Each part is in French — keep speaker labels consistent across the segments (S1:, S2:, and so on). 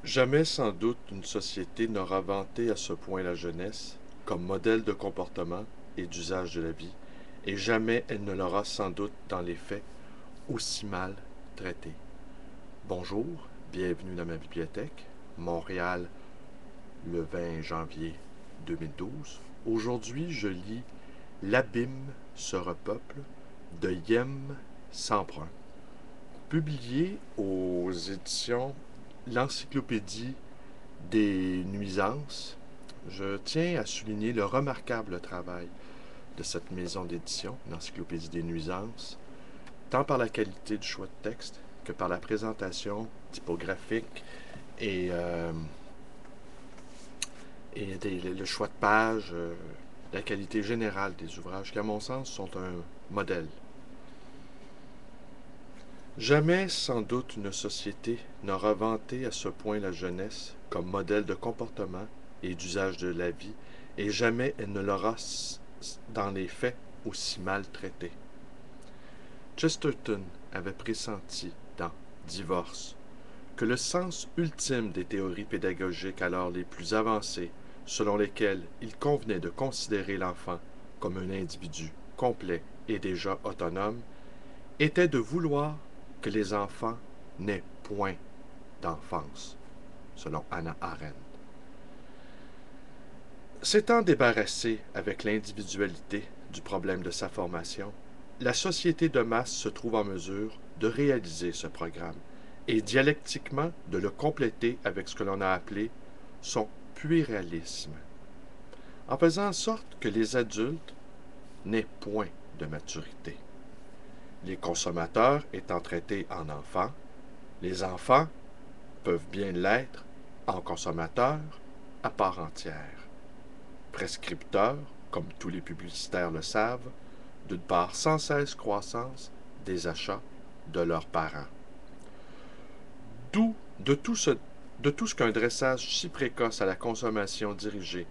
S1: Jamais sans doute une société n'aura vanté à ce point la jeunesse comme modèle de comportement et d'usage de la vie, et jamais elle ne l'aura sans doute dans les faits aussi mal traitée. Bonjour, bienvenue dans ma bibliothèque, Montréal, le 20 janvier 2012. Aujourd'hui, je lis L'abîme se repeuple de Yem Semprun, publié aux éditions L'Encyclopédie des nuisances. Je tiens à souligner le remarquable travail de cette maison d'édition, l'Encyclopédie des nuisances, tant par la qualité du choix de texte que par la présentation typographique et, le choix de page, la qualité générale des ouvrages qui, à mon sens, sont un modèle. Jamais, sans doute, une société n'aura vanté à ce point la jeunesse comme modèle de comportement et d'usage de la vie, et jamais elle ne l'aura, dans les faits, aussi mal traitée. Chesterton avait pressenti, dans Divorce, que le sens ultime des théories pédagogiques alors les plus avancées, selon lesquelles il convenait de considérer l'enfant comme un individu complet et déjà autonome, était de vouloir que les enfants n'aient point d'enfance, selon Hannah Arendt. S'étant débarrassée avec l'individualité du problème de sa formation, la société de masse se trouve en mesure de réaliser ce programme et dialectiquement de le compléter avec ce que l'on a appelé son puérilisme, en faisant en sorte que les adultes n'aient point de maturité. Les consommateurs étant traités en enfants, les enfants peuvent bien l'être en consommateurs à part entière, prescripteurs, comme tous les publicitaires le savent, d'une part sans cesse croissance des achats de leurs parents. D'où de tout ce qu'un dressage si précoce à la consommation dirigée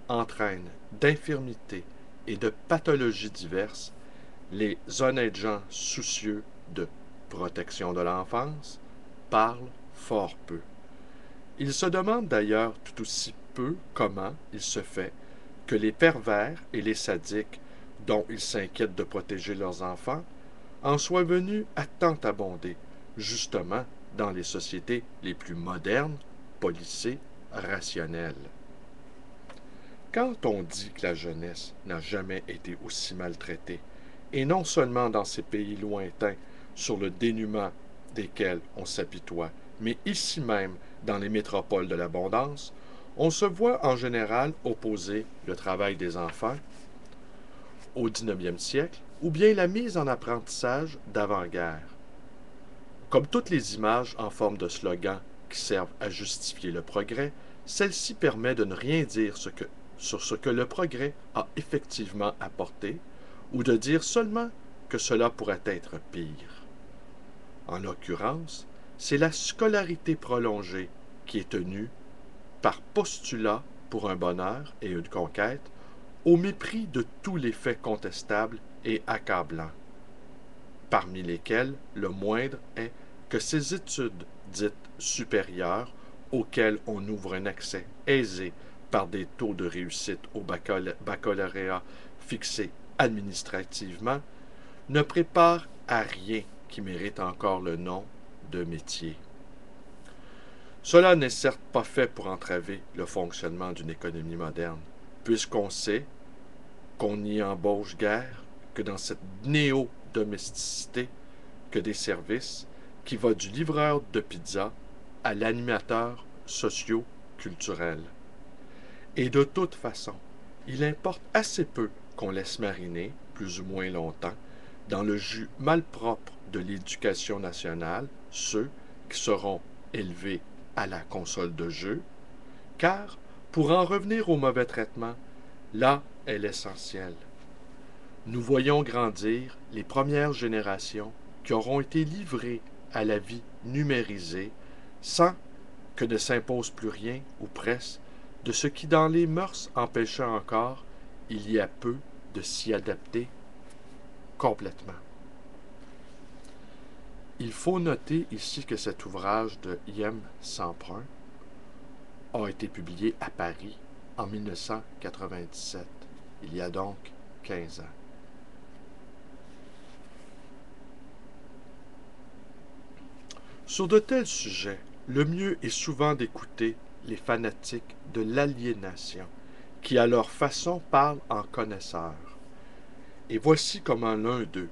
S1: entraîne d'infirmités et de pathologies diverses, les honnêtes gens soucieux de protection de l'enfance parlent fort peu. Ils se demandent d'ailleurs tout aussi peu comment il se fait que les pervers et les sadiques, dont ils s'inquiètent de protéger leurs enfants, en soient venus à tant abonder, justement dans les sociétés les plus modernes, policées, rationnelles. Quand on dit que la jeunesse n'a jamais été aussi maltraitée, et non seulement dans ces pays lointains sur le dénuement desquels on s'apitoie, mais ici même dans les métropoles de l'abondance, on se voit en général opposer le travail des enfants au 19e siècle ou bien la mise en apprentissage d'avant-guerre. Comme toutes les images en forme de slogan qui servent à justifier le progrès, celle-ci permet de ne rien dire sur ce que le progrès a effectivement apporté, ou de dire seulement que cela pourrait être pire. En l'occurrence, c'est la scolarité prolongée qui est tenue, par postulat pour un bonheur et une conquête, au mépris de tous les faits contestables et accablants, parmi lesquels le moindre est que ces études dites supérieures, auxquelles on ouvre un accès aisé par des taux de réussite au baccalauréat fixés administrativement, ne préparent à rien qui mérite encore le nom de métier. Cela n'est certes pas fait pour entraver le fonctionnement d'une économie moderne, puisqu'on sait qu'on n'y embauche guère que dans cette néo-domesticité que des services qui va du livreur de pizza à l'animateur socio-culturel. Et de toute façon, il importe assez peu qu'on laisse mariner, plus ou moins longtemps, dans le jus malpropre de l'éducation nationale ceux qui seront élevés à la console de jeu, car, pour en revenir au mauvais traitement, là est l'essentiel. Nous voyons grandir les premières générations qui auront été livrées à la vie numérisée sans que ne s'impose plus rien, ou presque, de ce qui dans les mœurs empêchait encore, il y a peu, de s'y adapter complètement. Il faut noter ici que cet ouvrage de Yem Semprun a été publié à Paris en 1997, il y a donc 15 ans. Sur de tels sujets, le mieux est souvent d'écouter les fanatiques de l'aliénation, qui à leur façon parlent en connaisseurs. Et voici comment l'un d'eux,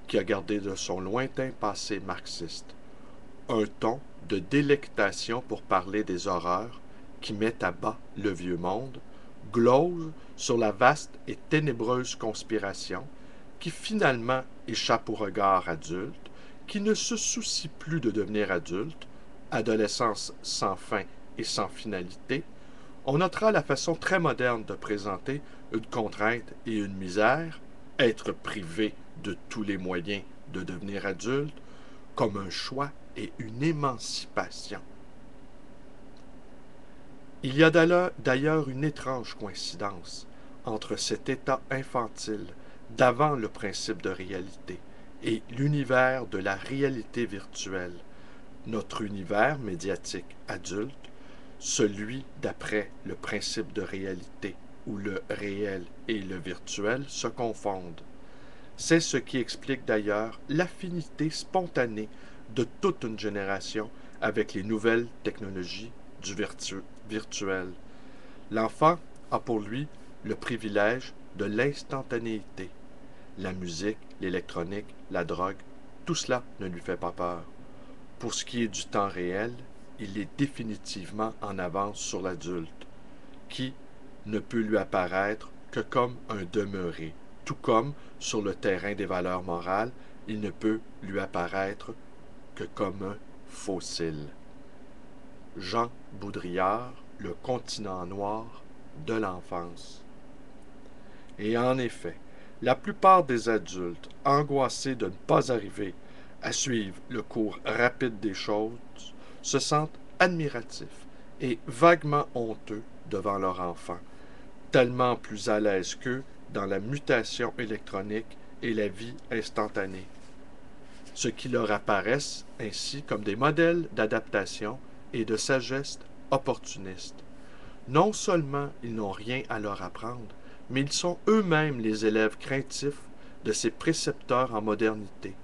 S1: qui a gardé de son lointain passé marxiste un ton de délectation pour parler des horreurs qui mettent à bas le vieux monde, glose sur la vaste et ténébreuse conspiration qui finalement échappe au regard adulte, qui ne se soucie plus de devenir adulte, adolescence sans fin et sans finalité. On notera la façon très moderne de présenter une contrainte et une misère, être privé de tous les moyens de devenir adulte, comme un choix et une émancipation. Il y a d'ailleurs une étrange coïncidence entre cet état infantile d'avant le principe de réalité et l'univers de la réalité virtuelle, notre univers médiatique adulte, celui d'après le principe de réalité où le réel et le virtuel se confondent. C'est ce qui explique d'ailleurs l'affinité spontanée de toute une génération avec les nouvelles technologies du virtuel. L'enfant a pour lui le privilège de l'instantanéité. La musique, l'électronique, la drogue, tout cela ne lui fait pas peur. Pour ce qui est du temps réel, il est définitivement en avance sur l'adulte, qui ne peut lui apparaître que comme un demeuré, tout comme, sur le terrain des valeurs morales, il ne peut lui apparaître que comme un fossile. Jean Baudrillard, Le continent noir de l'enfance. Et en effet, la plupart des adultes, angoissés de ne pas arriver à suivre le cours rapide des choses, se sentent admiratifs et vaguement honteux devant leur enfant, tellement plus à l'aise qu'eux dans la mutation électronique et la vie instantanée, ce qui leur apparaissent ainsi comme des modèles d'adaptation et de sagesse opportuniste. Non seulement ils n'ont rien à leur apprendre, mais ils sont eux-mêmes les élèves craintifs de ces précepteurs en modernité.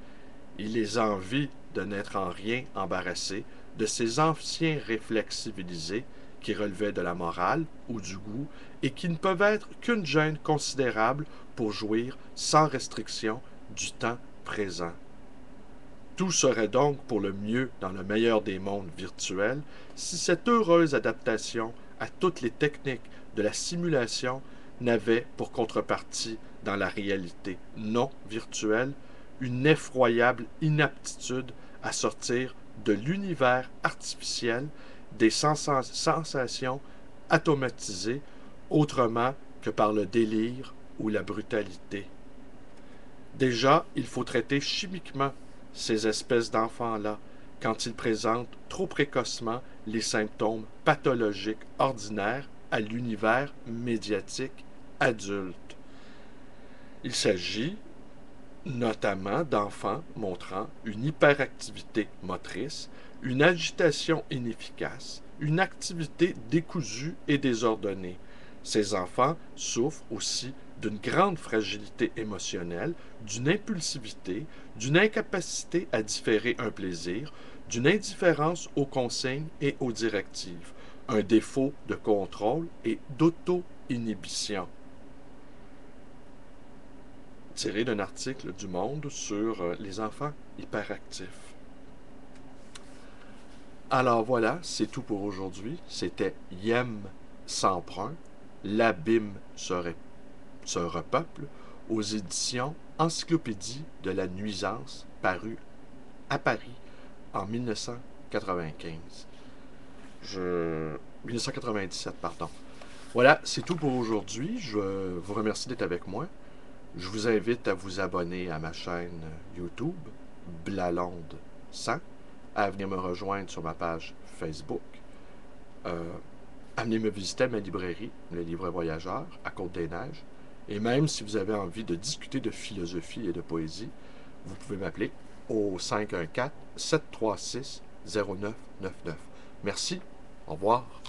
S1: Ils les envient de n'être en rien embarrassés de ces anciens réflexes civilisés qui relevaient de la morale ou du goût et qui ne peuvent être qu'une gêne considérable pour jouir sans restriction du temps présent. Tout serait donc pour le mieux dans le meilleur des mondes virtuels si cette heureuse adaptation à toutes les techniques de la simulation n'avait pour contrepartie dans la réalité non virtuelle une effroyable inaptitude à sortir de l'univers artificiel des sensations automatisées autrement que par le délire ou la brutalité. Déjà, il faut traiter chimiquement ces espèces d'enfants-là quand ils présentent trop précocement les symptômes pathologiques ordinaires à l'univers médiatique adulte. Il s'agit notamment d'enfants montrant une hyperactivité motrice, une agitation inefficace, une activité décousue et désordonnée. Ces enfants souffrent aussi d'une grande fragilité émotionnelle, d'une impulsivité, d'une incapacité à différer un plaisir, d'une indifférence aux consignes et aux directives, un défaut de contrôle et d'auto-inhibition. Tiré d'un article du Monde sur les enfants hyperactifs. Alors voilà, c'est tout pour aujourd'hui. C'était Yem Semprun, l'abîme se repeuple, aux éditions Encyclopédie de la nuisance, paru à Paris en 1995. 1997, pardon. Voilà, c'est tout pour aujourd'hui. Je vous remercie d'être avec moi. Je vous invite à vous abonner à ma chaîne YouTube, Blalonde 100, à venir me rejoindre sur ma page Facebook, à venir me visiter à ma librairie, le Livre Voyageur, à Côte-des-Neiges. Et même si vous avez envie de discuter de philosophie et de poésie, vous pouvez m'appeler au 514-736-0999. Merci, au revoir.